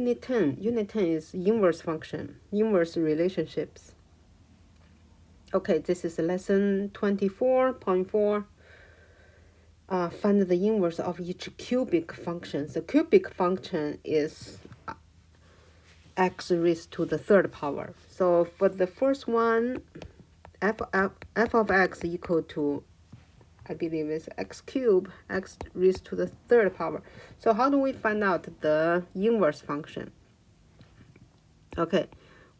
Unit 10 is inverse function, inverse relationships. Okay, this is lesson 24.4. Find the inverse of each cubic function. The cubic function is x raised to the third power. So for the first one, f of x equal to, I believe it's x cubed, x raised to the third power. So how do we find out the inverse function? Okay,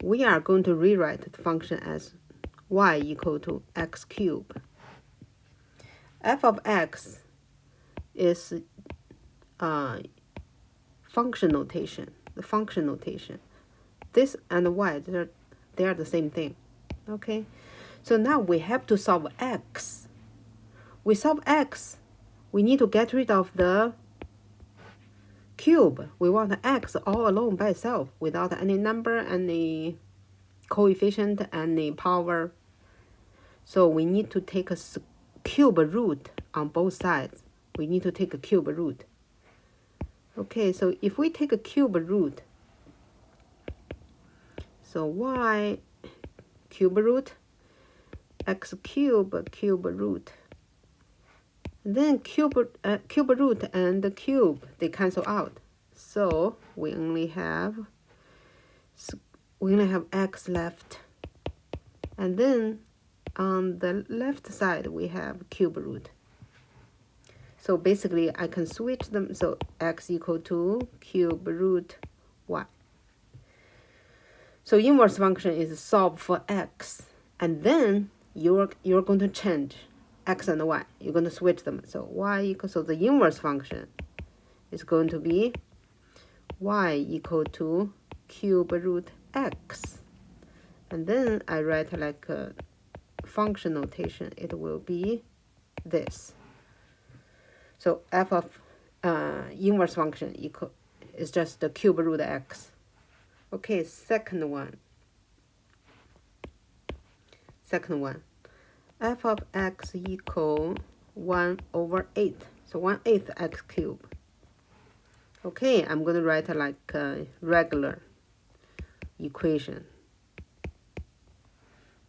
we are going to rewrite the function as y equal to x cubed. F of x is function notation, the function notation. This and y, they are the same thing. Okay, so now we have to solve x. We solve x, we need to get rid of the cube. We want x all alone by itself without any number, any coefficient, any power. So we need to take a cube root on both sides. We need to take a cube root. Okay, so if we take a cube root, so y cube root, x cube root. And then cube root and the cube, they cancel out. So we only have x left. And then on the left side, we have cube root. So basically, I can switch them. So x equal to cube root y. So inverse function is solve for x. And then you're going to change x and y. You're going to switch them. So y equals, so the inverse function is going to be y equal to cube root x. And then I write like a function notation. It will be this. So f of inverse function is just the cube root x. Okay, second one. F of x equal 1/8. So 1/8 x cubed. Okay, I'm going to write like a regular equation.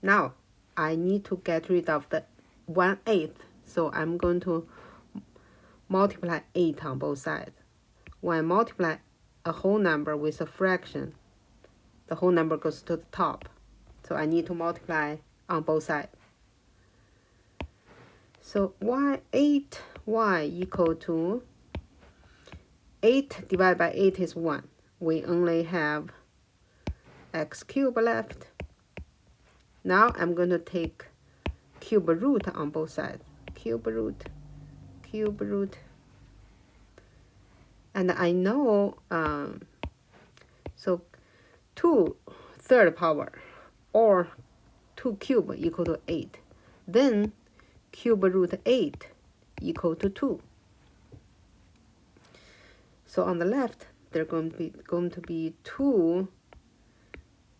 Now, I need to get rid of the 1/8. So I'm going to multiply 8 on both sides. When I multiply a whole number with a fraction, the whole number goes to the top. So I need to multiply on both sides. So 8y equal to 8 divided by 8 is 1. We only have x cubed left. Now I'm going to take cube root on both sides. Cube root. And I know, so 2 third power or 2 cube equal to 8. Then cube root 8 equal to 2. So on the left, they're going to be 2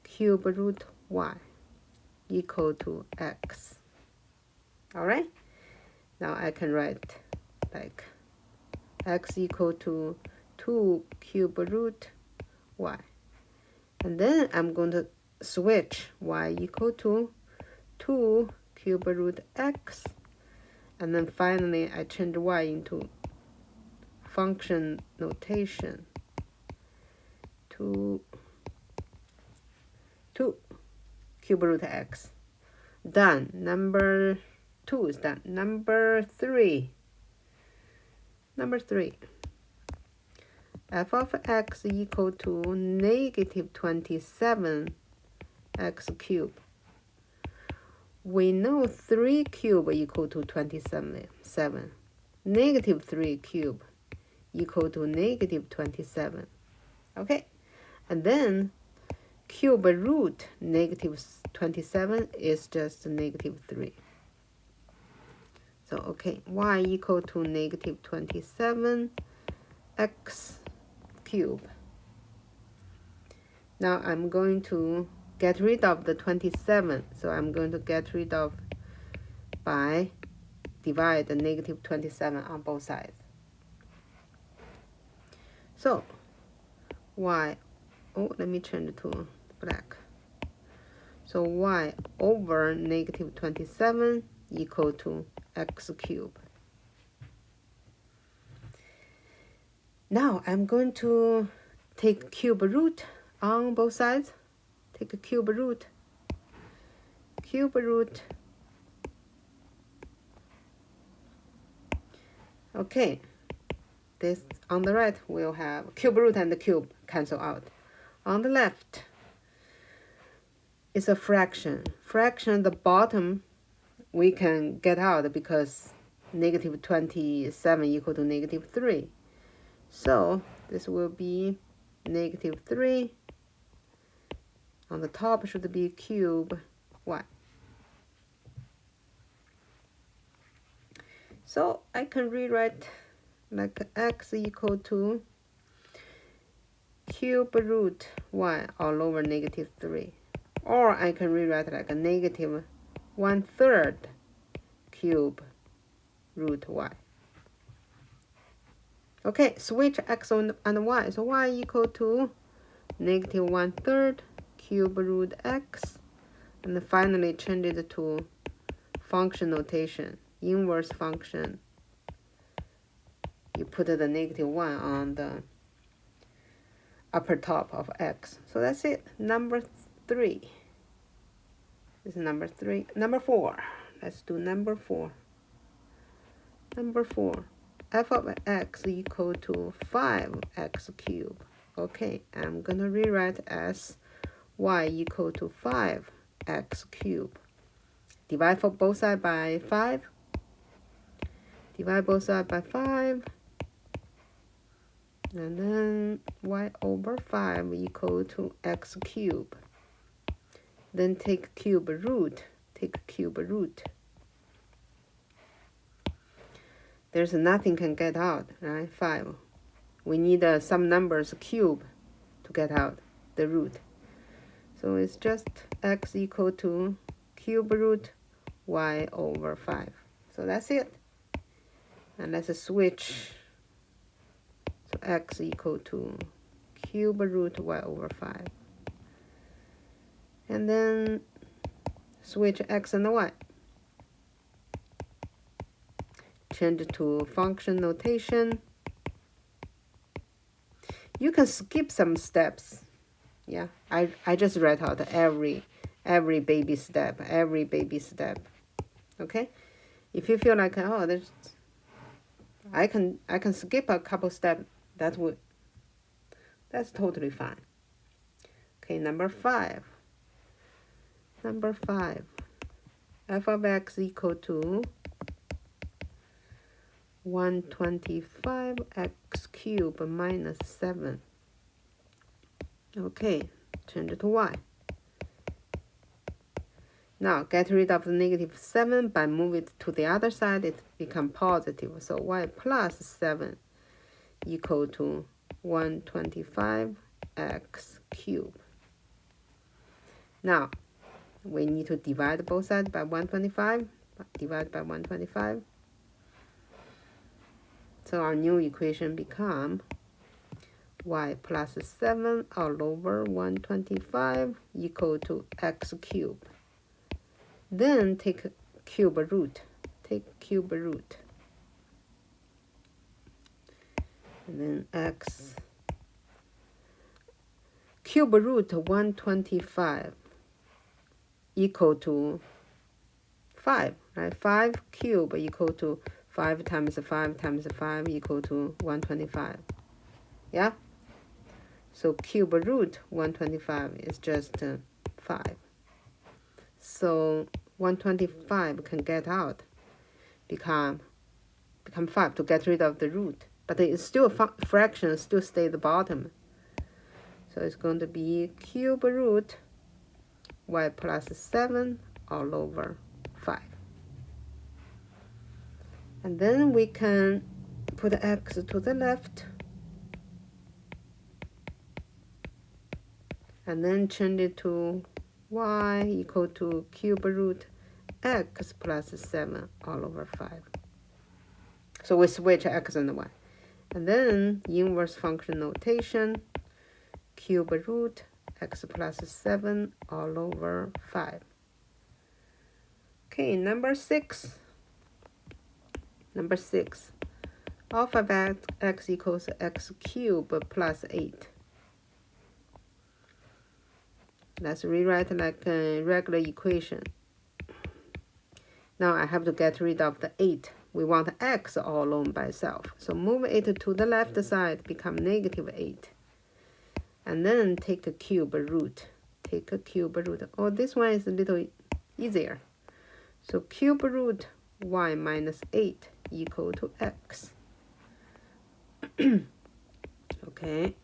cube root y equal to x. All right? Now I can write like x equal to 2 cube root y. And then I'm going to switch y equal to 2 cube root x. And then finally, I change y into function notation. 2 cube root x. Done. Number 2 is done. Number 3. F of x equal to negative 27 x cubed. We know 3 cube equal to 27. Negative 3 cube equal to negative 27. Okay, and then cube root negative 27 is just negative 3. So, okay, y equal to negative 27 x cubed. Now I'm going to get rid of the 27. So I'm going to get rid of by divide the negative 27 on both sides. So y, oh, let me change it to black. So y over negative 27 equal to x cubed. Now I'm going to take cube root on both sides. Take a cube root. Cube root. Okay. This on the right we'll have cube root and the cube cancel out. On the left is a fraction. Fraction at the bottom we can get out because negative 27 equal to negative 3. So this will be negative 3. On the top should be cube y. So I can rewrite like x equal to cube root y all over negative 3. Or I can rewrite like a negative 1/3 cube root y. Okay, switch x and y. So y equal to negative 1/3 cube root x. And then finally change it to function notation, inverse function. You put the negative 1 on the upper top of x. So that's it. Number 3. This is number 3. Number 4. Let's do number 4. Number 4. F of x equal to 5x cubed. Okay, I'm going to rewrite as y equal to 5x cubed. Divide for both sides by 5. Divide both sides by 5. And then y over 5 equal to x cubed. Then take cube root. Take cube root. There's nothing can get out, right? 5. We need some numbers cube to get out the root. So it's just x equal to cube root y over 5. So that's it. And let's switch. So x equal to cube root y over 5. And then switch x and y. Change to function notation. You can skip some steps. Yeah, I just write out every baby step, Okay, if you feel like I can skip a couple steps, that's totally fine. Okay, number 5. Number 5, f of x equal to 125x cubed minus 7. Okay, change it to y. Now, get rid of the negative 7 by move it to the other side, it becomes positive. So y plus 7 equal to 125x cubed. Now, we need to divide both sides by 125. Divide by 125. So our new equation become y plus 7 all over 125 equal to x cubed. Then take cube root. Take cube root. And then x. Cube root 125 equal to 5. Right? 5 cube equal to 5 times 5 times 5 equal to 125. Yeah? So cube root 125 is just 5. So 125 can get out, become 5 to get rid of the root. But it's still a fraction, still stay at the bottom. So it's going to be cube root y plus 7 all over 5. And then we can put x to the left. And then change it to y equal to cube root x plus 7 all over 5. So we switch x and y. And then inverse function notation. cube root x plus 7 all over 5. Okay, number 6. Number 6. Alpha of x equals x cubed plus 8. Let's rewrite like a regular equation. Now I have to get rid of the 8. We want x all alone by itself. So move it to the left side, become negative 8. And then take a cube root. Take a cube root. Oh, this one is a little easier. So cube root y minus 8 equal to x. Okay.